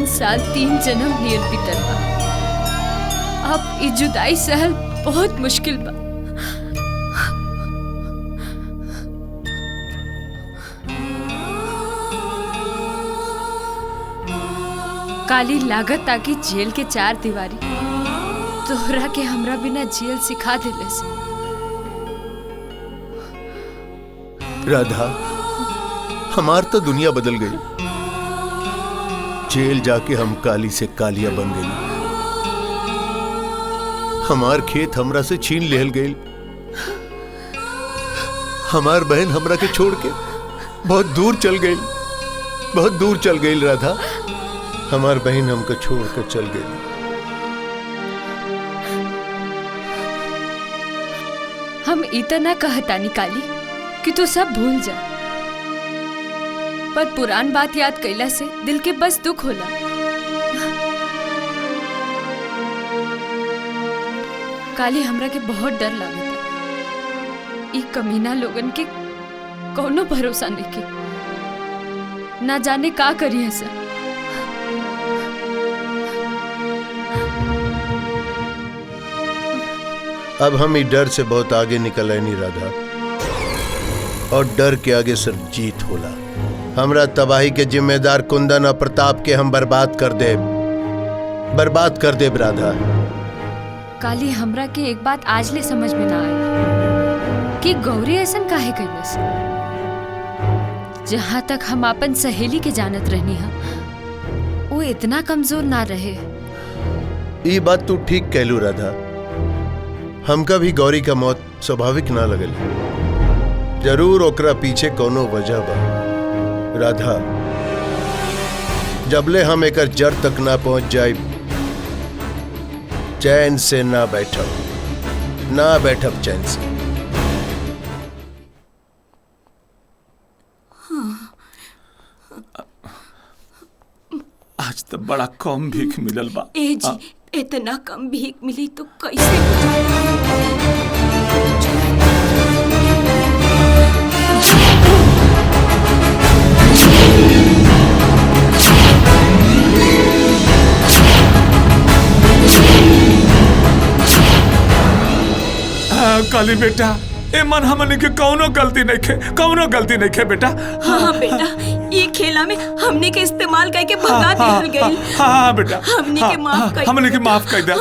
3 साल 3 जन्म नियर बीतल बा। अब ई जुदाई सहल बहुत मुश्किल बा। काली लागत ताकि जेल के 4 दीवारी तोहरा के हमरा बिना जेल सिखा दिले से। राधा, हमार तो दुनिया बदल गई। जेल जाके हम काली से कालिया बन गई। हमार खेत हमरा से छीन लेल गई। हमार बहन हमरा के छोड़ के बहुत दूर चल गई, बहुत दूर चल गई। राधा, हमार बहन हमको छोड़ कर चल गई। हम इतना कहतानी काली कि तू सब भूल जा, पर पुरान बात याद कैला से दिल के बस दुख होला। काली, हमरा के बहुत डर लागता। ई कमीना लोगन के कोनो भरोसा नहीं के, ना जाने का करी है सर। अब हम ई डर से बहुत आगे निकल आए नहीं राधा, और डर के आगे सिर्फ जीत होला। हमरा तबाही के जिम्मेदार कुंदन और प्रताप के हम बर्बाद कर दे, बर्बाद कर दे राधा। काली, हमरा के एक बात आज ले समझ में ना आई कि गौरी ऐसन काहे कैलस। जहाँ तक हम अपन सहेली के जानत रहनी हम, वो इतना कमजोर ना रहे। ये बात तू ठीक कहलू राधा। हमका भी गौरी का मौत स्वाभाविक ना लगल। जरूर ओकरा पीछे कोनो वजह बा। राधा, जबले हम एकर जड़ तक ना पहुंच जाए, चैन से ना बैठब चैन से। आज तो बड़ा कम भीख मिलल बा। ए जी, इतना कम भीख मिली तो कैसे? काली बेटा, ए मन हमने के कौनो गलती नहीं खे, कौनो गलती नहीं खे बेटा। हाँ बेटा, ये खेला में हमने के इस्तेमाल करके भगा दिहल गई। हाँ बेटा, हमने के माफ कर, हमने के माफ कर दे,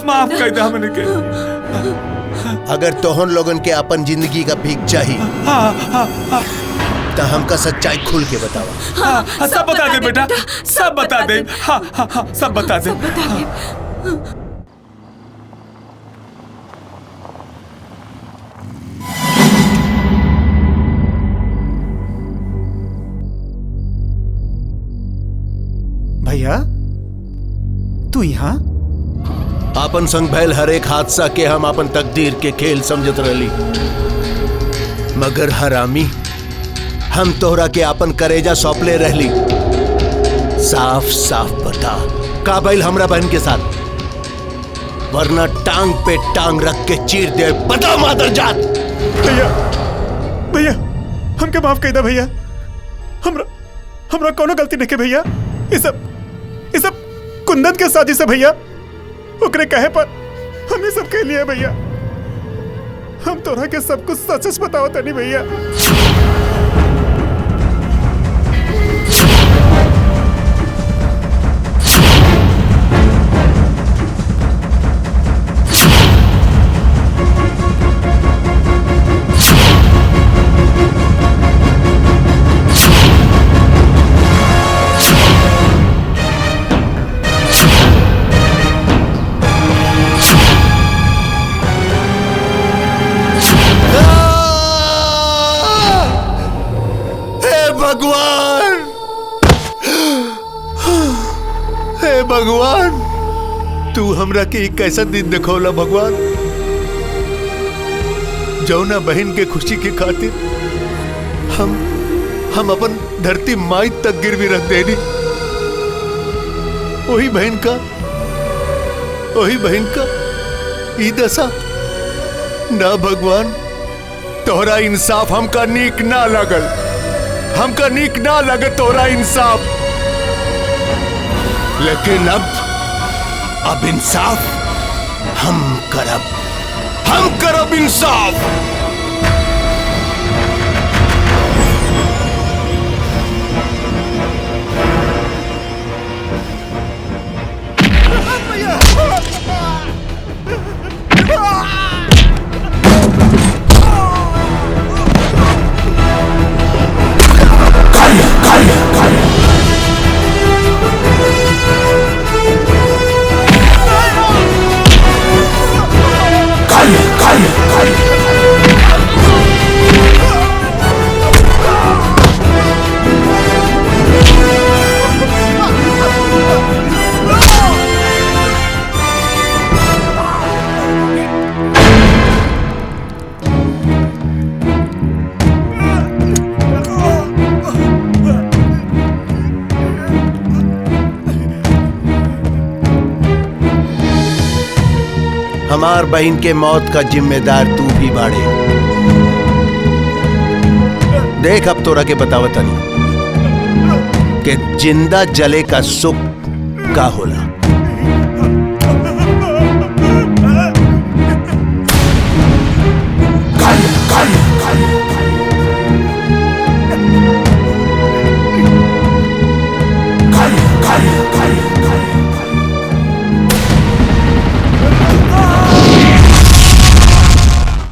माफ कर दे हमने के। अगर तोहन लोगन के अपन जिंदगी का भीख चाहिए तो हमका सच्चाई खुल के बतावा। सब बता दे बेटा, सब बता दे। हाँ, सब बता दे। भैया, तू यहाँ? अपन संग भैल हर एक हादसा के हम अपन तकदीर के खेल समझत रहली, मगर हरामी हम तोहरा के अपन करेजा सौंपले रहली। साफ साफ बता का भइल हमरा बहन के साथ, वरना टांग पे टांग रख के चीर दे। बता मादर जात। भैया, भैया हमके माफ कर दे भैया। हमरा कोनो गलती नहीं के भैया। ये सब कुंदन के साजिश है भैया। ओकरे कहे पर हम ये सब कह लिए भैया। हम तोरा के सब कुछ सच बताओ तनी भैया। भगवान, तू हमरा के एक कैसा दिन दिखौला भगवान, जौना बहन के खुशी के खातिर हम अपन धरती माई तक गिरवी रख देनी। वही बहन का ई दशा ना भगवान। तोहरा इंसाफ हमका नीक ना लगल, हमका नीक ना लगे तोहरा इंसाफ। लेकिन अब इंसाफ हम करब इंसाफ। हमार बहन के मौत का जिम्मेदार तू भी बाड़े। देख अब तोरा के बतावतनी कि जिंदा जले का सुख का होला।